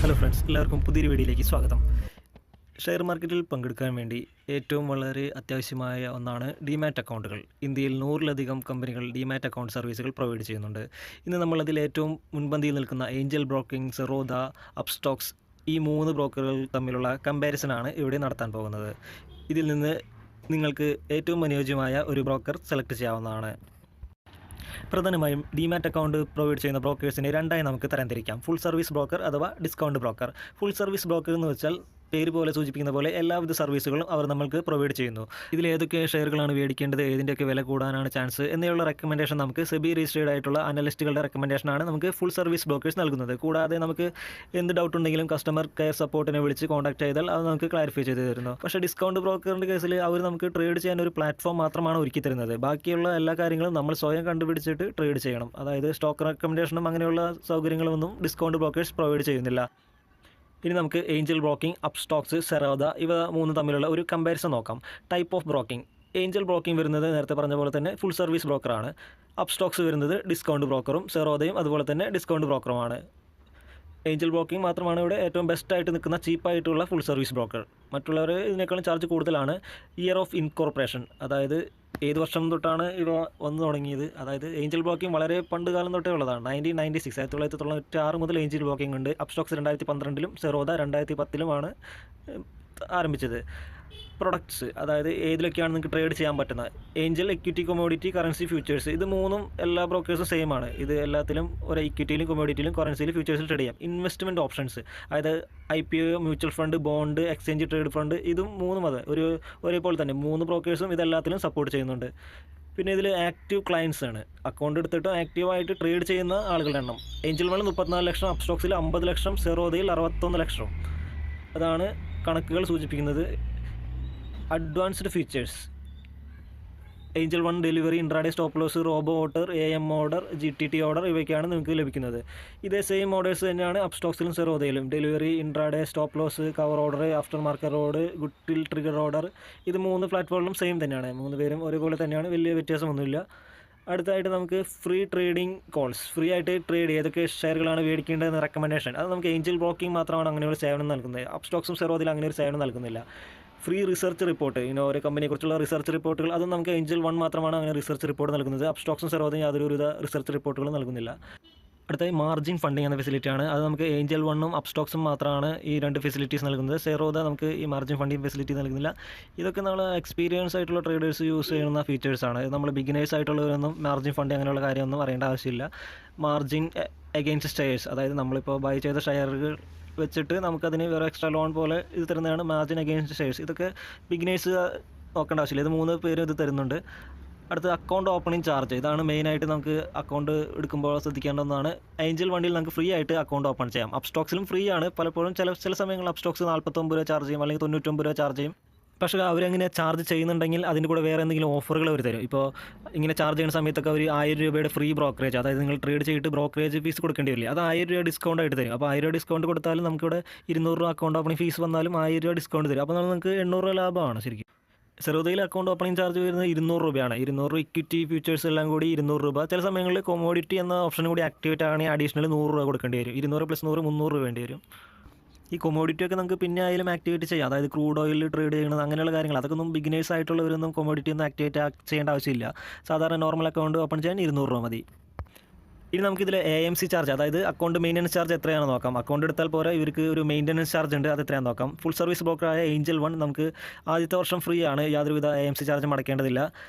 Hello friends, എല്ലാവർക്കും പുതിയൊരു വീഡിയോയിലേക്ക് സ്വാഗതം. ഷെയർ മാർക്കറ്റിൽ പങ്കെടുക്കാൻ വേണ്ടി ഏറ്റവും വളരെ അത്യാവശ്യമായ ഒന്നാണ് ഡിമാറ്റ് അക്കൗണ്ടുകൾ. ഇന്ത്യയിൽ 100-ലധികം കമ്പനികൾ ഡിമാറ്റ് അക്കൗണ്ട് സർവീസുകൾ പ്രൊവൈഡ് ചെയ്യുന്നുണ്ട്. ഇന്ന് നമ്മളതിൽ ഏറ്റവും മുൻപന്തിയിൽ നിൽക്കുന്ന ഏഞ്ചൽ ബ്രോക്കിംഗ്, സെറോദ, അപ്സ്റ്റോക്സ്, ഈ 3 ബ്രോക്കറുകൾ തമ്മിലുള്ള കമ്പാരിസനാണ് ഇവിടെ നടത്താൻ പോകുന്നത്. ഇതിൽ നിന്ന് നിങ്ങൾക്ക് ഏറ്റവും അനുയോജ്യമായ ഒരു ബ്രോക്കർ സെലക്ട് ചെയ്യാവുന്നതാണ്. പ്രധാനമായും ഡിമാറ്റ് അക്കൗണ്ട് പ്രൊവൈഡ് ചെയ്യുന്ന ബ്രോക്കേഴ്സിനെ രണ്ടായി നമുക്ക് തരംതിരിക്കാം. ഫുൾ സർവീസ് ബ്രോക്കർ അഥവാ discount broker. Full service broker എന്ന് വെച്ചാൽ പേര് പോലെ സൂചിപ്പിക്കുന്ന പോലെ എല്ലാവിധ സർവീസുകളും അവർ നമ്മൾക്ക് പ്രൊവൈഡ് ചെയ്യുന്നു. ഇതിൽ ഏതൊക്കെ ഷെയറുകളാണ് മേടിക്കേണ്ടത്, ഏതിൻ്റെയൊക്കെ വില കൂടാനാണ് ചാൻസ് എന്നിവയുള്ള റെക്കമെൻഡേഷൻ നമുക്ക് സെബി രജിസ്റ്റേർഡ് ആയിട്ടുള്ള അനലിസ്റ്റുകളുടെ റെക്കമെൻഡേഷനാണ് നമുക്ക് ഫുൾ സർവീസ് ബ്രോക്കേഴ്സ് നൽകുന്നത്. കൂടാതെ നമുക്ക് എന്ത് ഡൗട്ട് ഉണ്ടെങ്കിലും കസ്റ്റമർ കെയർ സപ്പോർട്ടിനെ വിളിച്ച് കോൺടാക്ട് ചെയ്താൽ അത് നമുക്ക് ക്ലാരിഫൈ ചെയ്ത് തരുന്നു. പക്ഷേ ഡിസ്കൗണ്ട് ബ്രോക്കറിൻ്റെ കേസിൽ അവർ നമുക്ക് ട്രേഡ് ചെയ്യാൻ ഒരു പ്ലാറ്റ്ഫോം മാത്രമാണ് ഒരുക്കി തരുന്നത്. ബാക്കിയുള്ള എല്ലാ കാര്യങ്ങളും നമ്മൾ സ്വയം കണ്ടുപിടിച്ചിട്ട് ട്രേഡ് ചെയ്യണം. അതായത് സ്റ്റോക്ക് റെക്കമെൻഡേഷനും അങ്ങനെയുള്ള സൗകര്യങ്ങളൊന്നും ഡിസ്കൗണ്ട് ബ്രോക്കേഴ്സ് പ്രൊവൈഡ് ചെയ്യുന്നില്ല. ഇനി നമുക്ക് ഏഞ്ചൽ ബ്രോക്കിംഗ്, അപ്സ്റ്റോക്സ്, സെറോദ ഇവ 3 തമ്മിലുള്ള ഒരു കമ്പാരിസൺ നോക്കാം. Type of broking. Angel broking വരുന്നത് നേരത്തെ പറഞ്ഞ പോലെ തന്നെ ഫുൾ സർവീസ് ബ്രോക്കറാണ്. അപ്സ്റ്റോക്സ് വരുന്നത് ഡിസ്കൗണ്ട് ബ്രോക്കറും, സെറോദയും അതുപോലെ തന്നെ ഡിസ്കൗണ്ട് ബ്രോക്കറുമാണ്. ഏഞ്ചൽ ബ്രോക്കിംഗ് മാത്രമാണ് ഇവിടെ ഏറ്റവും ബെസ്റ്റായിട്ട് നിൽക്കുന്ന ചീപ്പായിട്ടുള്ള ഫുൾ സർവീസ് ബ്രോക്കർ. മറ്റുള്ളവർ ഇതിനേക്കാളും ചാർജ് കൂടുതലാണ്. ഇയർ ഓഫ് ഇൻകോർപ്പറേഷൻ, അതായത് ഏത് വർഷം തൊട്ടാണ് ഇവ വന്നു തുടങ്ങിയത്. അതായത് ഏഞ്ചൽ ബ്രോക്കിംഗ് വളരെ പണ്ട് കാലം തൊട്ടേ ഉള്ളതാണ്. 1996 1996 മുതൽ ഏഞ്ചൽ ബ്രോക്കിംഗ് ഉണ്ട്. അപ്സ്റ്റോക്സ് 2012-ലും സെറോദ 2010-ലുമാണ് ആരംഭിച്ചത്. പ്രൊഡക്ട്സ്, അതായത് ഏതിലൊക്കെയാണ് നിങ്ങൾക്ക് ട്രേഡ് ചെയ്യാൻ പറ്റുന്നത്. Angel, equity, commodity, currency, futures, ഇത് 3 എല്ലാ ബ്രോക്കേഴ്സും സെയിം ആണ്. ഇത് എല്ലാത്തിലും ഒരു ഇക്വിറ്റിയിലും കൊമോഡിറ്റിയിലും കറൻസിയിലും ഫ്യൂച്ചേഴ്സിൽ ട്രേഡ് ചെയ്യാം. ഇൻവെസ്റ്റ്മെൻറ്റ് ഓപ്ഷൻസ്, അതായത് IPO, mutual fund, bond, exchange trade fund, ഇതും 3 അത് ഒരേപോലെ തന്നെ 3 ബ്രോക്കേഴ്സും ഇതെല്ലാത്തിലും സപ്പോർട്ട് ചെയ്യുന്നുണ്ട്. പിന്നെ ഇതിൽ ആക്റ്റീവ് ക്ലയൻസ് ആണ്. അക്കൗണ്ട് എടുത്തിട്ട് ആക്റ്റീവായിട്ട് ട്രേഡ് ചെയ്യുന്ന ആളുകളുടെ എണ്ണം. ഏഞ്ചൽ വണ്ണിൽ 34 ലക്ഷം, അപ്സ്റ്റോക്സിൽ 50 ലക്ഷം, സെറോദയിൽ 61 ലക്ഷം. അതാണ് കണക്കുകൾ സൂചിപ്പിക്കുന്നത്. Advanced features. Angel one delivery, intraday stop loss, robo order, AM order, GTT order ഇവയൊക്കെയാണ് നിങ്ങൾക്ക് ലഭിക്കുന്നത്. ഇതേ സെയിം ഓർഡേഴ്സ് തന്നെയാണ് അപ്സ്റ്റോക്സിലും സെറോദയിലും. Delivery, intraday, stop loss, cover order, after market order, good till trigger order, ഇത് 3 പ്ലാറ്റ്ഫോമിലും സെയിം തന്നെയാണ്. 3 പേരും ഒരേപോലെ തന്നെയാണ്, വലിയ വ്യത്യാസമൊന്നുമില്ല. അടുത്തായിട്ട് നമുക്ക് ഫ്രീ ട്രേഡിംഗ് കോൾസ്. ഫ്രീ ആയിട്ട് ട്രേഡ് ഏതൊക്കെ ഷെയറുകളാണ് മേടിക്കേണ്ടതെന്ന് റെക്കമെൻഡേഷൻ. അത് നമുക്ക് ഏഞ്ചൽ ബ്രോക്കിംഗ് മാത്രമാണ് അങ്ങനെ ഒരു സേവനം നൽകുന്നത്. അപ്സ്റ്റോക്സും സെറോദയിലും അങ്ങനെ ഒരു സേവനം നൽകുന്നില്ല. ഫ്രീ റിസർച്ച് റിപ്പോർട്ട്, ഓരോ കമ്പനിയെക്കുറിച്ചുള്ള റിസർച്ച് റിപ്പോർട്ടുകൾ, അതും നമുക്ക് ഏഞ്ചൽ വൺ മാത്രമാണ് അങ്ങനെ റിസർച്ച് റിപ്പോർട്ട് നൽകുന്നത്. അപ്സ്റ്റോക്സും സെറോദയും യാതൊരുവിധ റിസർച്ച് റിപ്പോർട്ടുകളും നൽകുന്നില്ല. അടുത്തായി മാർജിൻ ഫണ്ടിങ് എന്ന ഫെസിലിറ്റിയാണ്. അത് നമുക്ക് ഏഞ്ചൽ വണ്ണും അപ്സ്റ്റോക്സും മാത്രമാണ് ഈ 2 ഫെസിലിറ്റീസ് നൽകുന്നത്. സെറോദ നമുക്ക് ഈ മാർജിൻ ഫണ്ടിങ് ഫെസിലിറ്റി നൽകുന്നില്ല. ഇതൊക്കെ നമ്മൾ എക്സ്പീരിയൻസ് ആയിട്ടുള്ള ട്രേഡേഴ്സ് യൂസ് ചെയ്യുന്ന ഫീച്ചേഴ്സാണ്. നമ്മൾ ബിഗിനേഴ്സ് ആയിട്ടുള്ളവരൊന്നും മാർജിൻ ഫണ്ട് അങ്ങനെയുള്ള കാര്യമൊന്നും അറിയേണ്ട ആവശ്യമില്ല. മാർജിൻ എഗെയിൻസ്റ്റ് ഷെയർസ്, അതായത് നമ്മളിപ്പോൾ ബൈ ചെയ്ത ഷെയറുകൾ വെച്ചിട്ട് നമുക്കതിന് വേറെ എക്സ്ട്രാ ലോൺ പോലെ ഇത് തരുന്നതാണ് മാർജിൻ അഗെയിൻസ്റ്റ് ഷെയർസ്. ഇതൊക്കെ ബിഗിനേഴ്സ് നോക്കേണ്ട ആവശ്യമില്ല. ഇത് 3 പേരും ഇത് തരുന്നുണ്ട്. അടുത്ത അക്കൗണ്ട് ഓപ്പണിംഗ് ചാർജ്. ഇതാണ് മെയിനായിട്ട് നമുക്ക് അക്കൗണ്ട് എടുക്കുമ്പോൾ ശ്രദ്ധിക്കേണ്ട ഒന്നാണ്. ഏഞ്ചൽ വണ്ടിയിൽ നമുക്ക് ഫ്രീ ആയിട്ട് അക്കൗണ്ട് ഓപ്പൺ ചെയ്യാം. അപ്സ്റ്റോക്സിലും ഫ്രീ ആണ്. പലപ്പോഴും ചില സമയങ്ങളിൽ അപ്സ്റ്റോക്സ് 49 രൂപ ചാർജ് ചെയ്യും, അല്ലെങ്കിൽ 99 രൂപ ചാർജ് ചെയ്യും. പക്ഷേ അവരങ്ങനെ ചാർജ് ചെയ്യുന്നുണ്ടെങ്കിൽ അതിൻ്റെ കൂടെ വേറെ എന്തെങ്കിലും ഓഫറുകൾ അവർ തരും. ഇപ്പോൾ ഇങ്ങനെ ചാർജ് ചെയ്യുന്ന സമയത്തൊക്കെ ഒരു 1000 രൂപയുടെ ഫ്രീ ബ്രോക്കറേജ്, അതായത് നിങ്ങൾ ട്രേഡ് ചെയ്തിട്ട് ബ്രോക്കറേജ് ഫീസ് കൊടുക്കേണ്ടി വരില്ല, അത് 1000 രൂപ ഡിസ്കൗണ്ട് ആയിട്ട് തരും. അപ്പോൾ 1000 രൂപ ഡിസ്കൗണ്ട് കൊടുത്താലും നമുക്കിവിടെ 200 രൂപ അക്കൗണ്ട് ഓപ്പണിംഗ് ഫീസ് വന്നാലും 1000 രൂപ ഡിസ്കൗണ്ട് തരും. അപ്പോൾ നമുക്ക് 800 രൂപ ലാഭമാണ് ശരിക്കും. സെറോദയിൽ അക്കൗണ്ട് ഓപ്പണിംഗ് ചാർജ് വരുന്നത് 200 രൂപയാണ്. 200 ഇക്വിറ്റി, ഫ്യൂച്ചേഴ്സ് എല്ലാം കൂടി 200 രൂപ. ചില സമയങ്ങളിൽ കൊമോഡിറ്റി എന്ന ഓപ്ഷൻ കൂടി ആക്ടിവേറ്റ് ആണെങ്കിൽ അഡീഷണൽ 100 രൂപ കൊടുക്കേണ്ടി വരും. 200 + 100 300 രൂപ വേണ്ടി വരും. ഈ കൊമോഡിറ്റി ഒക്കെ നമുക്ക് പിന്നെ ആയാലും ആക്ടിവേറ്റ് ചെയ്യാം. അതായത് ക്രൂഡ് ഓയിൽ ട്രേഡ് ചെയ്യണത് അങ്ങനെയുള്ള കാര്യങ്ങൾ, അതൊക്കെ ഒന്നും ബിഗിനേഴ്സ് ആയിട്ടുള്ളവരൊന്നും കൊമോഡിറ്റി ഒന്നും ആക്ടിവേറ്റ് ചെയ്യേണ്ട ആവശ്യമില്ല. സാധാരണ നോർമൽ അക്കൗണ്ട് ഓപ്പൺ ചെയ്യാൻ 200 രൂപ മതി. ഇനി നമുക്കിതിൽ AMC ചാർജ്, അതായത് അക്കൗണ്ട് മെയിൻ്റനൻസ് ചാർജ് എത്രയാണെന്ന് നോക്കാം. അക്കൗണ്ട് എടുത്താൽ പോരാ, ഇവർക്ക് ഒരു മെയിൻ്റനൻസ് ചാർജ് ഉണ്ട്, അത് എത്രയാണെന്ന് നോക്കാം. ഫുൾ സർവീസ് ബ്രോക്കറായ ഏഞ്ചൽ വൺ നമുക്ക് ആദ്യത്തെ വർഷം ഫ്രീ ആണ്, യാതൊരുവിധ AMC ചാർജും അടയ്ക്കേണ്ടതില്ല.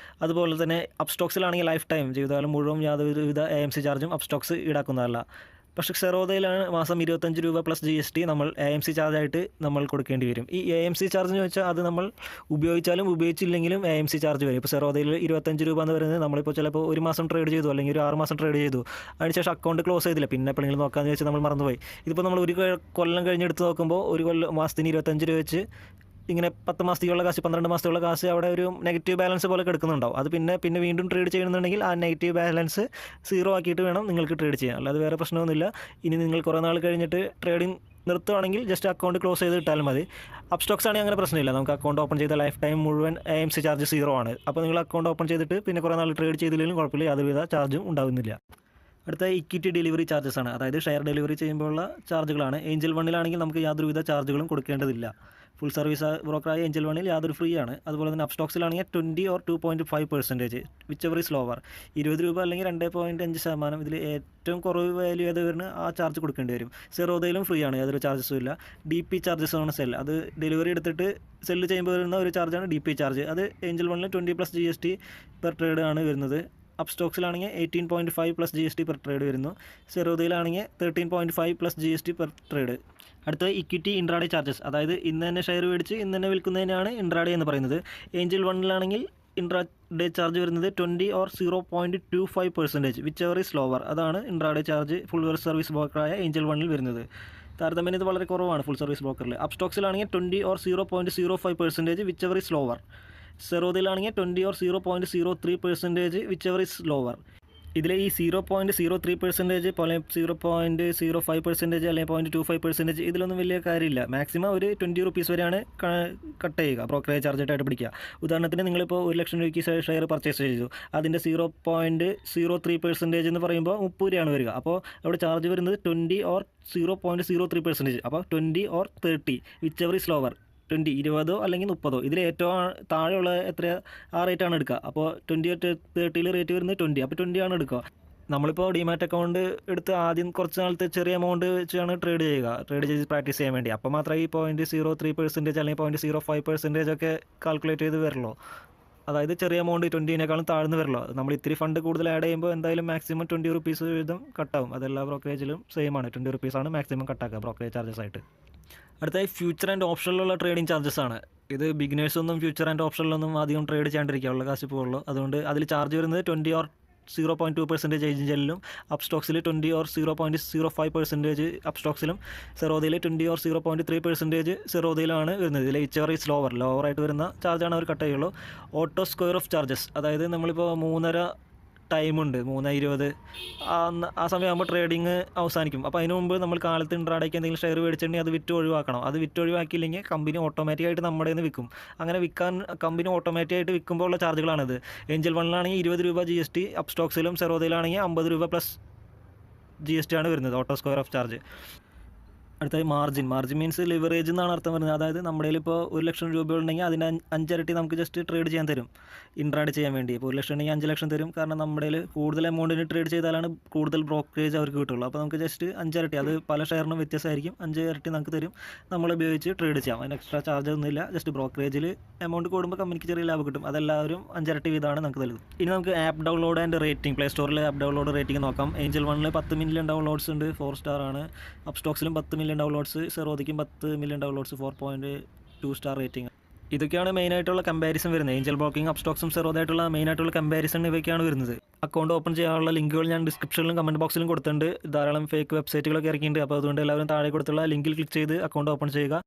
അതുപോലെ തന്നെ അപ്സ്റ്റോക്സിലാണെങ്കിൽ ലൈഫ് ടൈം ജീവിതകാലം മുഴുവൻ യാതൊരുവിധ AMC ചാർജും അപ്സ്റ്റോക്സ് ഈടാക്കുന്നതല്ല. പക്ഷേ സെറോദയിലാണ് മാസം 25 രൂപ + GST നമ്മൾ AMC ചാർജായിട്ട് നമ്മൾ കൊടുക്കേണ്ടി വരും. ഈ AMC ചാർജ് എന്ന് വെച്ചാൽ അത് നമ്മൾ ഉപയോഗിച്ചാലും ഉപയോഗിച്ചില്ലെങ്കിലും AMC ചാർജ് വരും. ഇപ്പോൾ സെറോദയിൽ 25 രൂപ എന്ന് പറയുന്നത് നമ്മളിപ്പോൾ ചിലപ്പോൾ 1 മാസം ട്രേഡ് ചെയ്തു, അല്ലെങ്കിൽ ഒരു 6 മാസം ട്രേഡ് ചെയ്തു, അതിനുശേഷം അക്കൗണ്ട് ക്ലോസ് ചെയ്തില്ല, പിന്നെ എപ്പോഴെങ്കിലും നോക്കാമെന്ന് വെച്ചാൽ നമ്മൾ മറന്നുപോയി. ഇതിപ്പോൾ നമ്മൾ ഒരു കൊല്ലം കഴിഞ്ഞെടുത്ത് നോക്കുമ്പോൾ ഒരു മാസത്തിന് 25 രൂപ വെച്ച് ഇങ്ങനെ 10 മാസത്തേക്കുള്ള കാശ്, 12 മാസത്തേക്കുള്ള കാശ് അവിടെ ഒരു നെഗറ്റീവ് ബാലൻസ് പോലെ കിടക്കുന്നുണ്ടാവും. അത് പിന്നെ വീണ്ടും ട്രേഡ് ചെയ്യുന്നുണ്ടെങ്കിൽ ആ നെഗറ്റീവ് ബാലൻസ് 0 ആക്കിയിട്ട് വേണം നിങ്ങൾക്ക് ട്രേഡ് ചെയ്യാൻ. അല്ലാതെ വേറെ പ്രശ്നമൊന്നുമില്ല. ഇനി നിങ്ങൾ കുറേ നാൾ കഴിഞ്ഞിട്ട് ട്രേഡിംഗ് നിർത്തുവാണെങ്കിൽ ജസ്റ്റ് അക്കൗണ്ട് ക്ലോസ് ചെയ്ത് ഇട്ടാലും മതി. അപ്സ്റ്റോക്സ് ആണെങ്കിൽ അങ്ങനെ പ്രശ്നമില്ല. നമുക്ക് അക്കൗണ്ട് ഓപ്പൺ ചെയ്ത ലൈഫ് ടൈം മുഴുവൻ AMC ചാർജ് 0 ആണ്. അപ്പോൾ നിങ്ങൾ അക്കൗണ്ട് ഓപ്പൺ ചെയ്തിട്ട് പിന്നെ കുറേ നാൾ ട്രേഡ് ചെയ്തില്ലെങ്കിലും കുഴപ്പമില്ല, യാതൊരുവിധ ചാർജും ഉണ്ടാകുന്നില്ല. അടുത്ത ഇക്വിറ്റി ഡെലിവറി ചാർജസ് ആണ്, അതായത് ഷെയർ ഡെലിവറി ചെയ്യുമ്പോഴുള്ള ചാർജുകളാണ്. ഏഞ്ചൽ വണ്ണിലാണെങ്കിൽ നമുക്ക് യാതൊരുവിധ ചാർജുകളും കൊടുക്കേണ്ടതില്ല. ഫുൾ സർവീസ് ബ്രോക്കറായ ഏഞ്ചൽ വണ്ണിൽ യാതൊരു ഫ്രീ ആണ്. അതുപോലെ തന്നെ അപ്സ്റ്റോക്സിലാണെങ്കിൽ 20 or 2.5%, which ever is lower. 20 രൂപ അല്ലെങ്കിൽ 2.5%. ഇതിൽ ഏറ്റവും കുറവ് വാല്യൂ ഏത് വരുന്നത് ആ ചാർജ് കൊടുക്കേണ്ടി വരും. സെറോദയിലും ഫ്രീ ആണ്, യാതൊരു ചാർജസും ഇല്ല. DP ചാർജസ് ആണ് സെൽ, അത് ഡെലിവറി എടുത്തിട്ട് സെല്ല് ചെയ്യുമ്പോൾ വരുന്ന ഒരു ചാർജാണ് DP ചാർജ്. അത് ഏഞ്ചൽ വണ്ണിൽ 20+ GST പെർ ട്രേഡ് ആണ് വരുന്നത്. അപ്സ്റ്റോക്സിലാണെങ്കിൽ 18.5+ GST പെർ ട്രേഡ് വരുന്നു. സെറോദയിലാണെങ്കിൽ 13.5+ GST പെർ ട്രേഡ്. അടുത്ത ഇക്വിറ്റി ഇൻട്രാഡേ ചാർജസ്, അതായത് ഇന്ന് തന്നെ ഷെയർ മേടിച്ച് ഇന്ന് തന്നെ വിൽക്കുന്നതിനാണ് ഇൻട്രാഡേ എന്ന് പറയുന്നത്. ഏഞ്ചൽ വണ്ണിലാണെങ്കിൽ ഇൻട്രാഡേ ചാർജ് വരുന്നത് 20 or 0.25%, whichever is lower. അതാണ് ഇൻട്രാഡേ ചാർജ് ഫുൾ സർവീസ് ബ്രോക്കറായ ഏഞ്ചൽ വണ്ണിൽ വരുന്നത്. താരതമ്യേന ഇത് വളരെ കുറവാണ് ഫുൾ സർവീസ് ബ്രോക്കറിൽ. അപ്സ്റ്റോക്സിലാണെങ്കിൽ 20 or 0.05%, whichever is lower. സെറോദയിലാണെങ്കിൽ 20 or 0.03%, whichever is lower. ഇതിൽ ഈ 0.03% പോലെ 0.05% അല്ലെങ്കിൽ 0.25% ഇതിലൊന്നും വലിയ കാര്യമില്ല. മാക്സിമം ഒരു 20 rupees വരെയാണ് കട്ട് ചെയ്യുക, ബ്രോക്കറേജ് ചാർജായിട്ട് പിടിക്കുക. ഉദാഹരണത്തിന് നിങ്ങളിപ്പോൾ 1 ലക്ഷം രൂപയ്ക്ക് ഷെയർ പർച്ചേസ് ചെയ്തു, അതിൻ്റെ 0.03% എന്ന് പറയുമ്പോൾ 30 രൂപയാണ് വരിക. അപ്പോൾ അവിടെ ചാർജ് വരുന്നത് 20 or 0.03%. അപ്പോൾ 20 or 30, which ever is lower. 20, 20 അല്ലെങ്കിൽ 30, ഇതിൽ ഏറ്റവും താഴെയുള്ള എത്ര ആ റേറ്റാണ് എടുക്കുക. അപ്പോൾ 20 or 30 റേറ്റ് വരുന്നത് 20, അപ്പോൾ 20 ആണ് എടുക്കുക. നമ്മളിപ്പോൾ ഡിമാറ്റ് അക്കൗണ്ട് എടുത്ത് ആദ്യം കുറച്ച് നാളത്തെ ചെറിയ എമൗണ്ട് വെച്ചാണ് ട്രേഡ് ചെയ്ത് പ്രാക്ടീസ് ചെയ്യാൻ വേണ്ടി. അപ്പോൾ മാത്രമേ ഈ 0.03% അല്ലെങ്കിൽ 0.05% ഒക്കെ കാൽക്കുലേറ്റ് ചെയ്ത് വരുള്ളൂ. അതായത് ചെറിയ എമൗണ്ട് 20-നേക്കാളും താഴ്ന്ന് വരുള്ളൂ. നമ്മൾ ഇത്തിരി ഫണ്ട് കൂടുതൽ ആഡ് ചെയ്യുമ്പോൾ എന്തായാലും മാക്സിമം 20 rupees വീതം കട്ടാവും. അതെല്ലാ ബ്രോക്കറേജിലും സെയിം ആണ്, 20 rupees ആണ് മാക്സിമം കട്ടാക്കുക ബ്രോക്കറേജ് ചാർജസ് ആയിട്ട്. അടുത്തായി ഫ്യൂച്ചർ ആൻഡ് ഓപ്ഷനിലുള്ള ട്രേഡിംഗ് ചാർജസ് ആണ്. ഇത് ബിഗിനേഴ്സൊന്നും ഫ്യൂച്ചർ ആൻഡ് ഓപ്ഷനിലൊന്നും അധികം ട്രേഡ് ചെയ്യാണ്ടിരിക്കാനുള്ള കാശ് പോകുള്ളൂ. അതുകൊണ്ട് അതിൽ ചാർജ് വരുന്നത് 20 or 0.2% ഏഞ്ചലിലും, അപ്സ്റ്റോക്സിൽ 20 or 0.05% അപ്സ്റ്റോക്സിലും, സെറോദയിൽ 20 or 0.3% സെറോദയിലാണ് വരുന്നത്. ഇതിൽ വിച്ച് എവർ ഈസ് ലോവറായിട്ട് വരുന്ന ചാർജാണ് അവർ കട്ട് ചെയ്യുള്ളൂ. ഓട്ടോ സ്ക്വയർ ഓഫ് ചാർജസ്, അതായത് നമ്മളിപ്പോൾ 3:30 ടൈമുണ്ട്, 3:20 ആ സമയമാകുമ്പോൾ ട്രേഡിങ് അവസാനിക്കും. അപ്പോൾ അതിന് മുമ്പ് നമ്മൾ കാലത്ത് ഇൻട്രാഡേക്ക് എന്തെങ്കിലും ഷെയർ മേടിച്ചിട്ടുണ്ടെങ്കിൽ അത് വിറ്റ് ഒഴിവാക്കണം. അത് വിറ്റ് ഒഴിവാക്കിയില്ലെങ്കിൽ കമ്പനി ഓട്ടോമാറ്റിക്കായിട്ട് നമ്മുടെ നിന്ന് വിൽക്കും. അങ്ങനെ വിൽക്കാൻ കമ്പനി ഓട്ടോമാറ്റിക്കായിട്ട് വിൽക്കുമ്പോൾ ഉള്ള ചാർജുകളാണിത്. ഏഞ്ചൽ വണ്ണിലാണെങ്കിൽ 20 രൂപ GST, അപ്സ്റ്റോക്സിലും സെറോദയിലാണെങ്കിൽ 50 രൂപ പ്ലസ് GST ആണ് വരുന്നത്, ഓട്ടോ സ്ക്വയർ ഓഫ് ചാർജ്. അടുത്തായി മാർജിൻ മീൻസ് ലിവറേജ് എന്നാണ് അർത്ഥം വരുന്നത്. അതായത് നമ്മുടെ കയ്യിൽ ഇപ്പോൾ 1 ലക്ഷം രൂപ ഉണ്ടെങ്കിൽ അതിന് 5 ഇരട്ടി നമുക്ക് ജസ്റ്റ് ട്രേഡ് ചെയ്യാൻ തരും ഇൻട്രാഡ് ചെയ്യാൻ വേണ്ടി. ഇപ്പോൾ 1 ലക്ഷം ഉണ്ടെങ്കിൽ 5 ലക്ഷം തരും. കാരണം നമ്മുടെ കയ്യിൽ കൂടുതൽ എമൗണ്ടിന് ട്രേഡ് ചെയ്താലാണ് കൂടുതൽ ബ്രോക്കറേജ് അവർക്ക് കിട്ടുള്ളൂ. അപ്പോൾ നമുക്ക് ജസ്റ്റ് 5 ഇരട്ടി, അത് പല ഷെയറിനും വ്യത്യാസമായിരിക്കും, 5 ഇരട്ടി നമുക്ക് തരും. നമ്മൾ ഉപയോഗിച്ച് ട്രേഡ് ചെയ്യാം. അതിന് എക്സ്ട്രാ ചാർജ് ഒന്നുമില്ല. ജസ്റ്റ് ബ്രോക്കറേജിൽ എമൗണ്ട് കൂടുമ്പോൾ കമ്പനിക്ക് ചെറിയ ലാഭം കിട്ടും. അതെല്ലാവരും 5 ഇരട്ടി വീതമാണ് നമുക്ക് നൽകുന്നത്. ഇനി നമുക്ക് app download and rating, play സ്റ്റോറിൽ ആപ്പ് ഡൗൺലോഡ് റേറ്റിംഗ് നോക്കാം. ഏഞ്ചൽ വണ്ണിൽ 10 മില്യൺ ഡൗൺലോഡ്സ് ഉണ്ട്, 4 സ്റ്റാർ ആണ്. അപ്സ്റ്റോക്സിലും 10 മില്യൺ ഡൗൺലോഡ്സ്, സെറോദിക്കും 10 മില്യൺ ഡൗൺലോഡ്സ്, 4.2 സ്റ്റാർ റേറ്റിംഗ്. ഇതൊക്കെയാണ് മെയിനായിട്ടുള്ള കമ്പാരിസൺ വരുന്നത്. ഏഞ്ചൽ ബ്രോക്കിംഗ്, അപ്സ്റ്റോക്സും സെറോദായിട്ടുള്ള മെയിനായിട്ടുള്ള കമ്പാരിസൺ ഇവയ്ക്കാണ് വരുന്നത്. അക്കൗണ്ട് ഓപ്പൺ ചെയ്യാനുള്ള ലിങ്കുകൾ ഞാൻ ഡിസ്ക്രിപ്ഷനിലും കമൻറ്റ് ബോക്സിലും കൊടുത്തിട്ടുണ്ട്. ധാരാളം ഫേക്ക് വെബ്സൈറ്റുകളൊക്കെ ഇറക്കിയിട്ടുണ്ട്. അപ്പോൾ അതുകൊണ്ട് എല്ലാവരും താഴെ കൊടുത്തുള്ള ലിങ്കിൽ ക്ലിക്ക് ചെയ്ത് അക്കൗണ്ട് ഓപ്പൺ ചെയ്യുക.